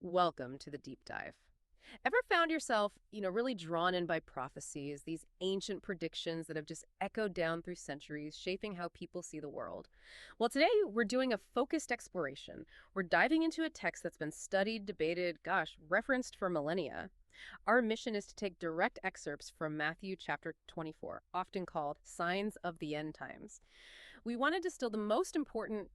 Welcome to the deep dive. Ever found yourself, really drawn in by prophecies, these ancient predictions that have just echoed down through centuries, shaping how people see the world? Well, today we're doing a focused exploration. We're diving into a text that's been studied, debated, referenced for millennia. Our mission is to take direct excerpts from Matthew chapter 24, often called Signs of the End Times. We want to distill the most important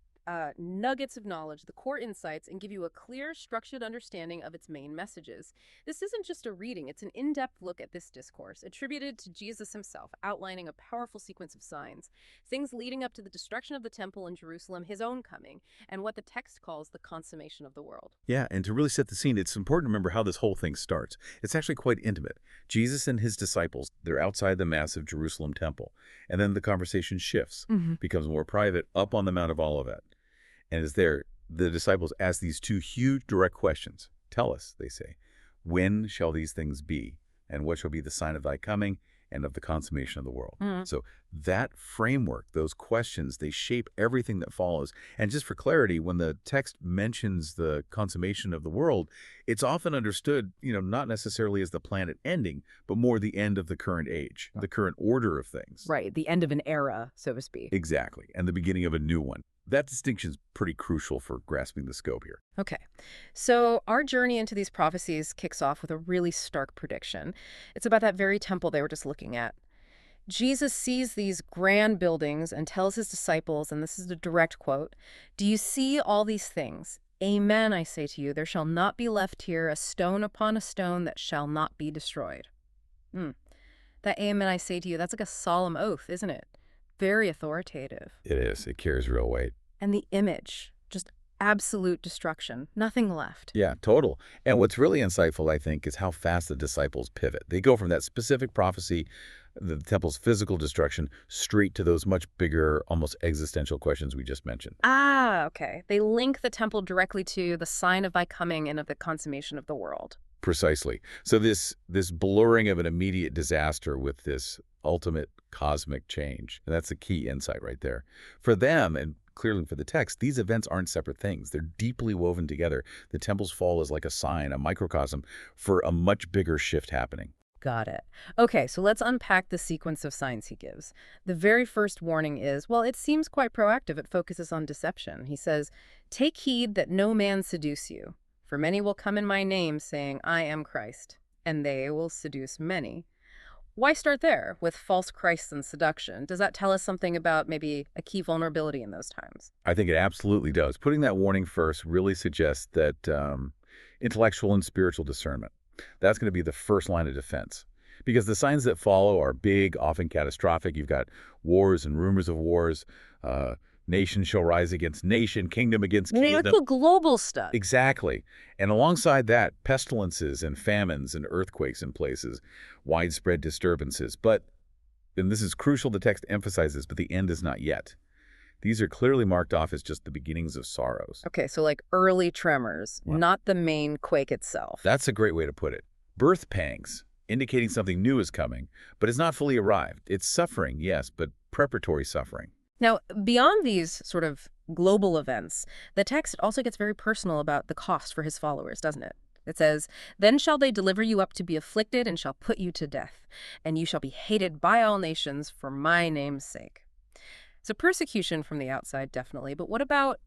nuggets of knowledge, the core insights, and give you a clear, structured understanding of its main messages. This isn't just a reading, it's an in depth look at this discourse, attributed to Jesus himself, outlining a powerful sequence of signs, things leading up to the destruction of the temple in Jerusalem, his own coming, and what the text calls the consummation of the world. Yeah, and to really set the scene, it's important to remember how this whole thing starts. It's actually quite intimate. Jesus and his disciples, they're outside the massive Jerusalem temple. And then the conversation shifts, becomes more private, up on the Mount of Olivet. And as there, the disciples ask these two huge direct questions. Tell us, they say, when shall these things be? And what shall be the sign of thy coming and of the consummation of the world? So that framework, those questions, they shape everything that follows. And just for clarity, when the text mentions the consummation of the world, it's often understood, not necessarily as the planet ending, but more the end of the current age, the current order of things. Right, the end of an era, so to speak. Exactly, and the beginning of a new one. That distinction is pretty crucial for grasping the scope here. Okay, so our journey into these prophecies kicks off with a really stark prediction. It's about that very temple they were just looking at. Jesus sees these grand buildings and tells his disciples, and this is a direct quote, "Do you see all these things? Amen, I say to you, there shall not be left here a stone upon a stone that shall not be destroyed." Hmm. That amen, I say to you, that's like a solemn oath, isn't it? Very authoritative. It is. It carries real weight. And the image, just absolute destruction, nothing left. Yeah, total. And what's really insightful, I think, is how fast the disciples pivot. They go from that specific prophecy, the temple's physical destruction, straight to those much bigger, almost existential questions we just mentioned. Ah, okay. They link the temple directly to the sign of thy coming and of the consummation of the world. Precisely. So this blurring of an immediate disaster with this ultimate cosmic change, and that's a key insight right there. For them, and clearly for the text, these events aren't separate things. They're deeply woven together. The temple's fall is like a sign, a microcosm for a much bigger shift happening. Got it. Okay, so let's unpack the sequence of signs he gives. The very first warning is, well, it seems quite proactive. It focuses on deception. He says, "Take heed that no man seduce you. For many will come in my name, saying, I am Christ, and they will seduce many." Why start there with false Christs and seduction? Does that tell us something about maybe a key vulnerability in those times? I think it absolutely does. Putting that warning first really suggests that intellectual and spiritual discernment, that's going to be the first line of defense. Because the signs that follow are big, often catastrophic. You've got wars and rumors of wars. Nation shall rise against nation, kingdom against Like kingdom. the global stuff. Exactly. And alongside that, pestilences and famines and earthquakes in places, widespread disturbances. But, and this is crucial, the text emphasizes, but the end is not yet. These are clearly marked off as just the beginnings of sorrows. Okay, so like early tremors, Wow. not the main quake itself. That's a great way to put it. Birth pangs, indicating something new is coming, but it's not fully arrived. It's suffering, yes, but preparatory suffering. Now, beyond these sort of global events, the text also gets very personal about the cost for his followers, doesn't it? It says, "Then shall they deliver you up to be afflicted and shall put you to death, and you shall be hated by all nations for my name's sake." So persecution from the outside, definitely. But what about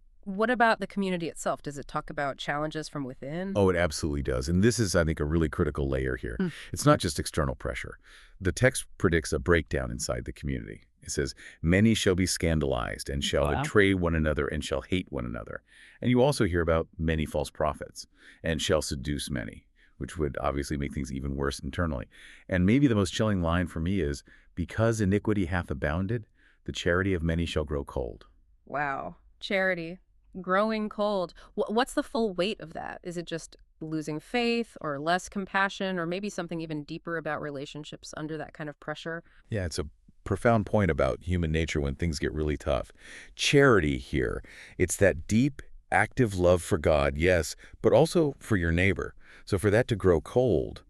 the community itself? Does it talk about challenges from within? Oh, it absolutely does. And this is, I think, a really critical layer here. It's not just external pressure. The text predicts a breakdown inside the community. It says, many shall be scandalized and shall Wow. betray one another and shall hate one another. And you also hear about many false prophets and shall seduce many, which would obviously make things even worse internally. And maybe the most chilling line for me is, because iniquity hath abounded, the charity of many shall grow cold. Wow. Charity. Growing cold. What's the full weight of that? Is it just losing faith or less compassion or maybe something even deeper about relationships under that kind of pressure? Yeah, it's a profound point about human nature when things get really tough. Charity here, it's that deep, active love for God, yes, but also for your neighbor. So for that to grow cold,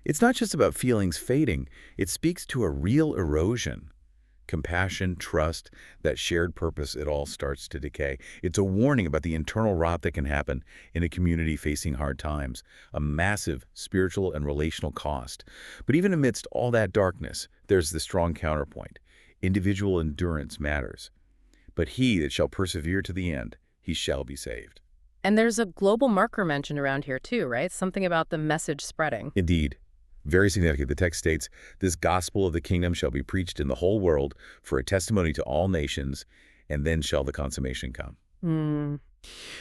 it's not just about feelings fading. It speaks to a real erosion. compassion, trust, that shared purpose, it all starts to decay. It's a warning about the internal rot that can happen in a community facing hard times, a massive spiritual and relational cost. But even amidst all that darkness, there's the strong counterpoint. Individual endurance matters. But he that shall persevere to the end, he shall be saved. And there's a global marker mentioned around here too, right? Something about the message spreading. Indeed. Very significant. The text states, "This gospel of the kingdom shall be preached in the whole world for a testimony to all nations, and then shall the consummation come."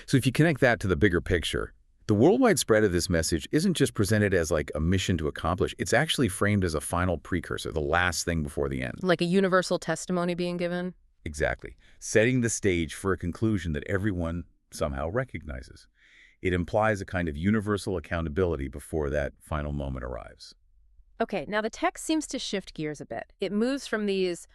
So if you connect that to the bigger picture, the worldwide spread of this message isn't just presented as like a mission to accomplish. It's actually framed as a final precursor, the last thing before the end. Like a universal testimony being given? Exactly. Setting the stage for a conclusion that everyone somehow recognizes. It implies a kind of universal accountability before that final moment arrives. Okay, now the text seems to shift gears a bit. It moves from these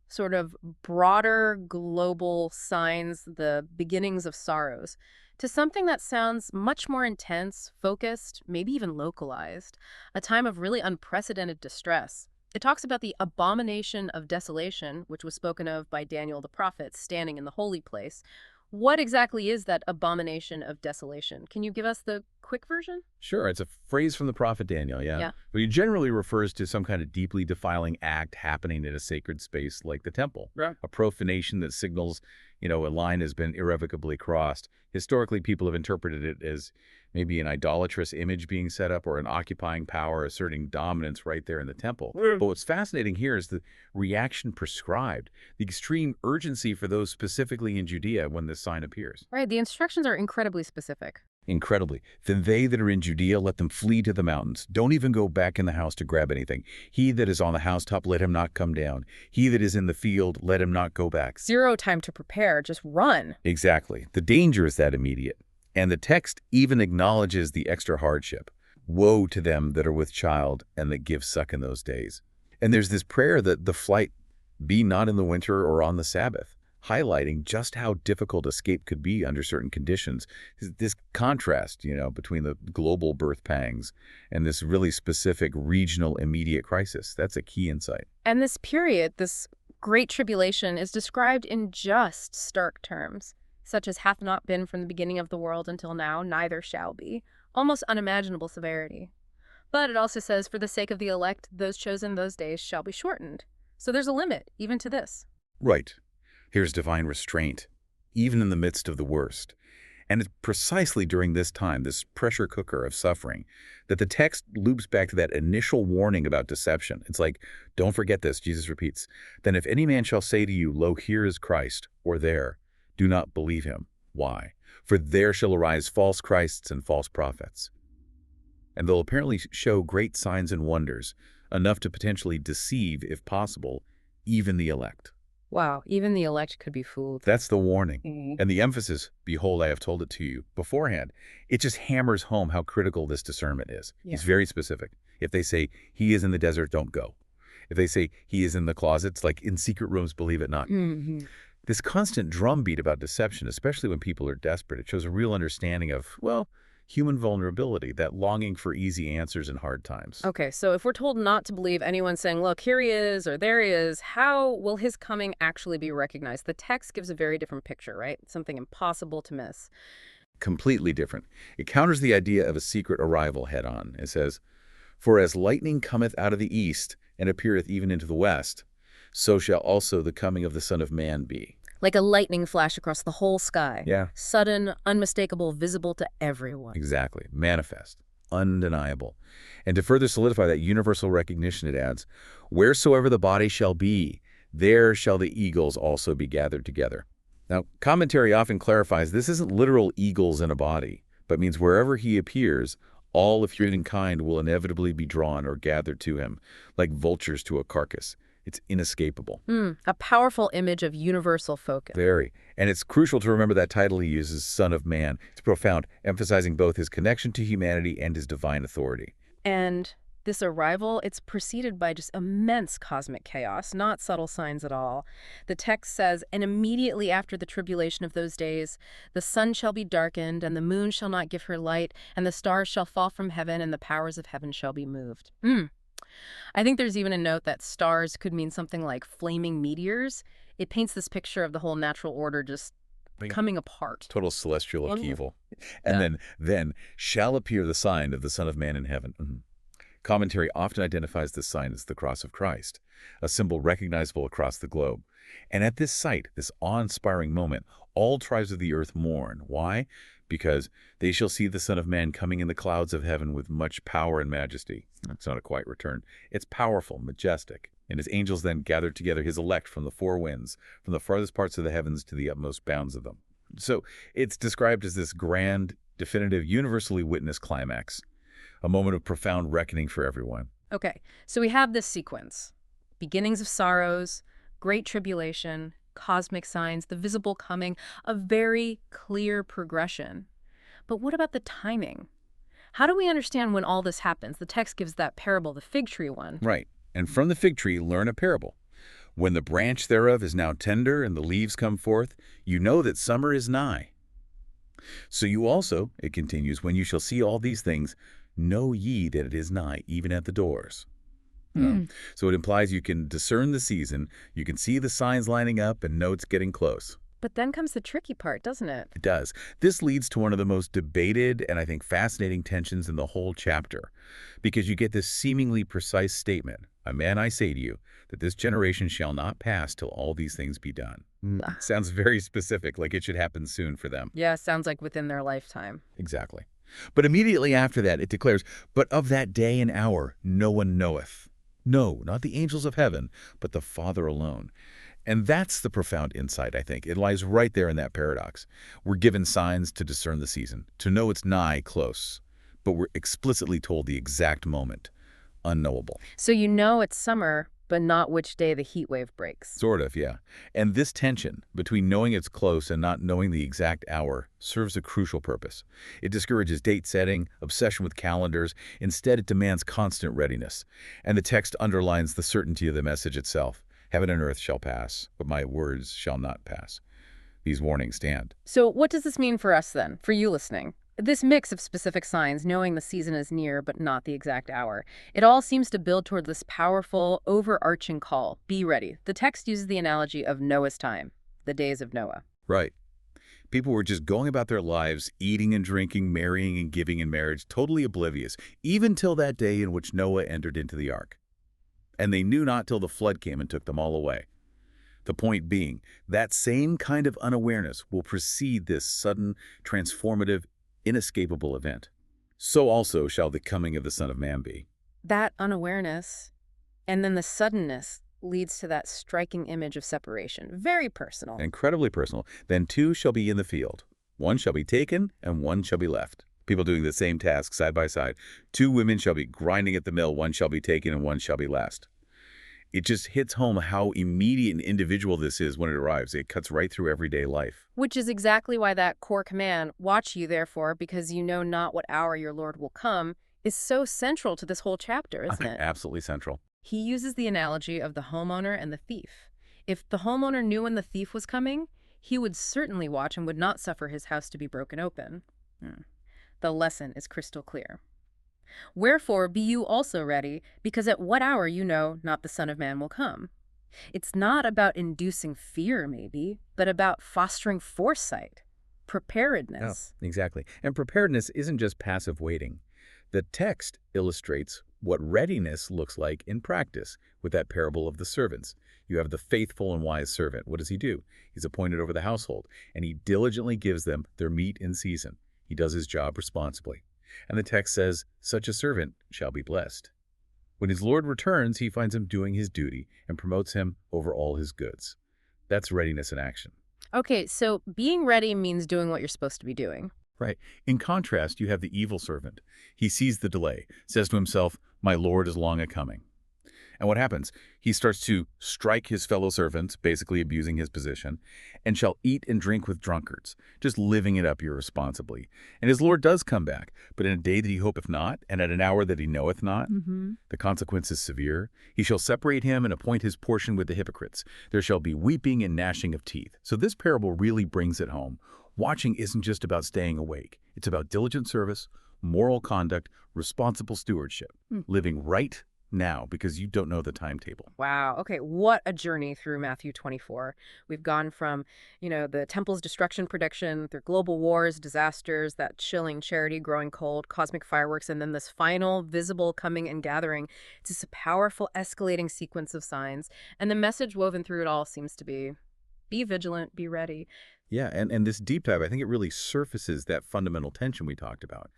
sort of broader global signs, the beginnings of sorrows, to something that sounds much more intense, focused, maybe even localized, a time of really unprecedented distress. It talks about the abomination of desolation, which was spoken of by Daniel the prophet standing in the holy place. What exactly is that abomination of desolation? Can you give us the quick version? Sure, it's a phrase from the prophet Daniel, Yeah. But it generally refers to some kind of deeply defiling act happening in a sacred space like the temple. Right. A profanation that signals, a line has been irrevocably crossed. Historically, people have interpreted it as maybe an idolatrous image being set up or an occupying power asserting dominance right there in the temple. But what's fascinating here is the reaction prescribed, the extreme urgency for those specifically in Judea when this sign appears. Right, the instructions are incredibly specific. Incredibly. Then they that are in Judea, let them flee to the mountains. Don't even go back in the house to grab anything. He that is on the housetop, let him not come down. He that is in the field, let him not go back. Zero time to prepare, just run. Exactly. The danger is that immediate. And the text even acknowledges the extra hardship. Woe to them that are with child and that give suck in those days. And there's this prayer that the flight be not in the winter or on the Sabbath, highlighting just how difficult escape could be under certain conditions. This contrast, between the global birth pangs and this really specific regional immediate crisis, that's a key insight. And this period, this great tribulation, is described in just stark terms, such as hath not been from the beginning of the world until now, neither shall be. Almost unimaginable severity. But it also says, for the sake of the elect, those chosen those days shall be shortened. So there's a limit, even to this. Right. Here's divine restraint, even in the midst of the worst. And it's precisely during this time, this pressure cooker of suffering, that the text loops back to that initial warning about deception. It's like, don't forget this, Jesus repeats, "Then if any man shall say to you, Lo, here is Christ, or there, do not believe him." Why? "For there shall arise false Christs and false prophets. And they'll apparently show great signs and wonders, enough to potentially deceive, if possible, even the elect." Wow, even the elect could be fooled. That's the warning. And the emphasis, "Behold, I have told it to you," beforehand, it just hammers home how critical this discernment is. Yeah. It's very specific. If they say, "He is in the desert," don't go. If they say, "He is in the closets," like in secret rooms, believe it not. This constant drumbeat about deception, especially when people are desperate, it shows a real understanding of, human vulnerability, that longing for easy answers in hard times. Okay, so if we're told not to believe anyone saying, look, here he is, or there he is, how will his coming actually be recognized? The text gives a very different picture, right? Something impossible to miss. Completely different. It counters the idea of a secret arrival head on. It says, "For as lightning cometh out of the east, and appeareth even into the west, so shall also the coming of the Son of Man be." Like a lightning flash across the whole sky. Yeah. Sudden, unmistakable, visible to everyone. Exactly. Manifest. Undeniable. And to further solidify that universal recognition, it adds, "Wheresoever the body shall be, there shall the eagles also be gathered together." Now, commentary often clarifies this isn't literal eagles in a body, but means wherever he appears, all of humankind will inevitably be drawn or gathered to him, like vultures to a carcass. It's inescapable. A powerful image of universal focus. Very. And it's crucial to remember that title he uses, Son of Man. It's profound, emphasizing both his connection to humanity and his divine authority. And this arrival, it's preceded by just immense cosmic chaos, not subtle signs at all. The text says, "And immediately after the tribulation of those days, the sun shall be darkened, and the moon shall not give her light, and the stars shall fall from heaven, and the powers of heaven shall be moved." I think there's even a note that stars could mean something like flaming meteors. It paints this picture of the whole natural order just Like coming apart. total celestial Oh, upheaval. And yeah. then shall appear the sign of the Son of Man in heaven. Commentary often identifies this sign as the cross of Christ, a symbol recognizable across the globe. And at this sight, this awe-inspiring moment, all tribes of the earth mourn. Why? Because they shall see the Son of Man coming in the clouds of heaven with much power and majesty. It's not a quiet return. It's powerful, majestic. And his angels then gathered together his elect from the four winds, from the farthest parts of the heavens to the utmost bounds of them. So it's described as this grand, definitive, universally witnessed climax, a moment of profound reckoning for everyone. Okay, so we have this sequence. Beginnings of sorrows, great tribulation, cosmic signs, the visible coming, a very clear progression. But what about the timing? How do we understand when all this happens? The text gives that parable, the fig tree one. Right. And from the fig tree learn a parable. When the branch thereof is now tender and the leaves come forth, you know that summer is nigh. So you also, it continues, when you shall see all these things, know ye that it is nigh, even at the doors. So it implies you can discern the season, you can see the signs lining up and know it's getting close. But then comes the tricky part, doesn't it? It does. This leads to one of the most debated and I think fascinating tensions in the whole chapter, because you get this seemingly precise statement, "Amen, I say to you, that this generation shall not pass till all these things be done." Sounds very specific, like it should happen soon for them. Yeah, sounds like within their lifetime. Exactly. But immediately after that, it declares, "But of that day and hour no one knoweth. No, not the angels of heaven, but the Father alone." And that's the profound insight, I think. It lies right there in that paradox. We're given signs to discern the season, to know it's nigh close, but we're explicitly told the exact moment, unknowable. So you know it's summer, but not which day the heat wave breaks. Sort of, yeah. And this tension between knowing it's close and not knowing the exact hour serves a crucial purpose. It discourages date setting, obsession with calendars. Instead, it demands constant readiness. And the text underlines the certainty of the message itself. Heaven and earth shall pass, but my words shall not pass. These warnings stand. So what does this mean for us then, for you listening? This mix of specific signs, knowing the season is near but not the exact hour, it all seems to build toward this powerful, overarching call. Be ready. The text uses the analogy of Noah's time, the days of Noah. Right. People were just going about their lives, eating and drinking, marrying and giving in marriage, totally oblivious, even till that day in which Noah entered into the ark. And they knew not till the flood came and took them all away. The point being, that same kind of unawareness will precede this sudden, transformative, inescapable event. So also shall the coming of the Son of Man be. That unawareness and then the suddenness leads to that striking image of separation. Very personal. Incredibly personal. Then two shall be in the field. One shall be taken and one shall be left. People doing the same task side by side. Two women shall be grinding at the mill. One shall be taken and one shall be last. It just hits home how immediate and individual this is when it arrives. It cuts right through everyday life. Which is exactly why that core command, "Watch you therefore, because you know not what hour your Lord will come," is so central to this whole chapter, isn't it? Absolutely central. He uses the analogy of the homeowner and the thief. If the homeowner knew when the thief was coming, he would certainly watch and would not suffer his house to be broken open. The lesson is crystal clear. Wherefore be you also ready, because at what hour you know not the Son of Man will come. It's not about inducing fear, maybe, but about fostering foresight, preparedness. Yeah, exactly. And preparedness isn't just passive waiting. The text illustrates what readiness looks like in practice with that parable of the servants. You have the faithful and wise servant. What does he do? He's appointed over the household, and he diligently gives them their meat in season. He does his job responsibly. And the text says, such a servant shall be blessed. When his Lord returns, he finds him doing his duty and promotes him over all his goods. That's readiness in action. Okay, so being ready means doing what you're supposed to be doing. Right. In contrast, you have the evil servant. He sees the delay, says to himself, my Lord is long a-coming. And what happens? He starts to strike his fellow servants, basically abusing his position, and shall eat and drink with drunkards, just living it up irresponsibly. And his Lord does come back, but in a day that he hopeth not, and at an hour that he knoweth not. The consequence is severe. He shall separate him and appoint his portion with the hypocrites. There shall be weeping and gnashing of teeth. So this parable really brings it home. Watching isn't just about staying awake. It's about diligent service, moral conduct, responsible stewardship, living right, now because you don't know the timetable. Wow. Okay. What a journey through Matthew 24. We've gone from, the temple's destruction prediction through global wars, disasters, that chilling charity growing cold, cosmic fireworks, and then this final visible coming and gathering. It's just a powerful escalating sequence of signs. And the message woven through it all seems to be vigilant, be ready. Yeah, and this deep dive, I think it really surfaces that fundamental tension we talked about.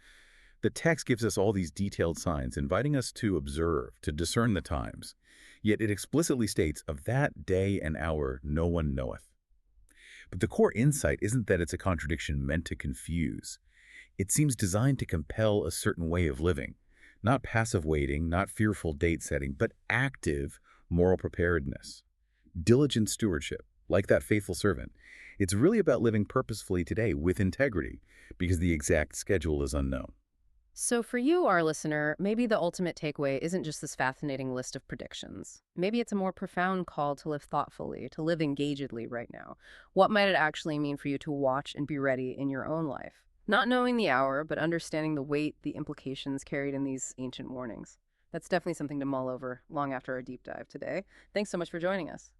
The text gives us all these detailed signs, inviting us to observe, to discern the times. Yet it explicitly states, of that day and hour no one knoweth. But the core insight isn't that it's a contradiction meant to confuse. It seems designed to compel a certain way of living. Not passive waiting, not fearful date setting, but active moral preparedness. Diligent stewardship, like that faithful servant. It's really about living purposefully today with integrity, because the exact schedule is unknown. So for you, our listener, maybe the ultimate takeaway isn't just this fascinating list of predictions. Maybe it's a more profound call to live thoughtfully, to live engagedly right now. What might it actually mean for you to watch and be ready in your own life? Not knowing the hour, but understanding the weight, the implications carried in these ancient warnings. That's definitely something to mull over long after our deep dive today. Thanks so much for joining us.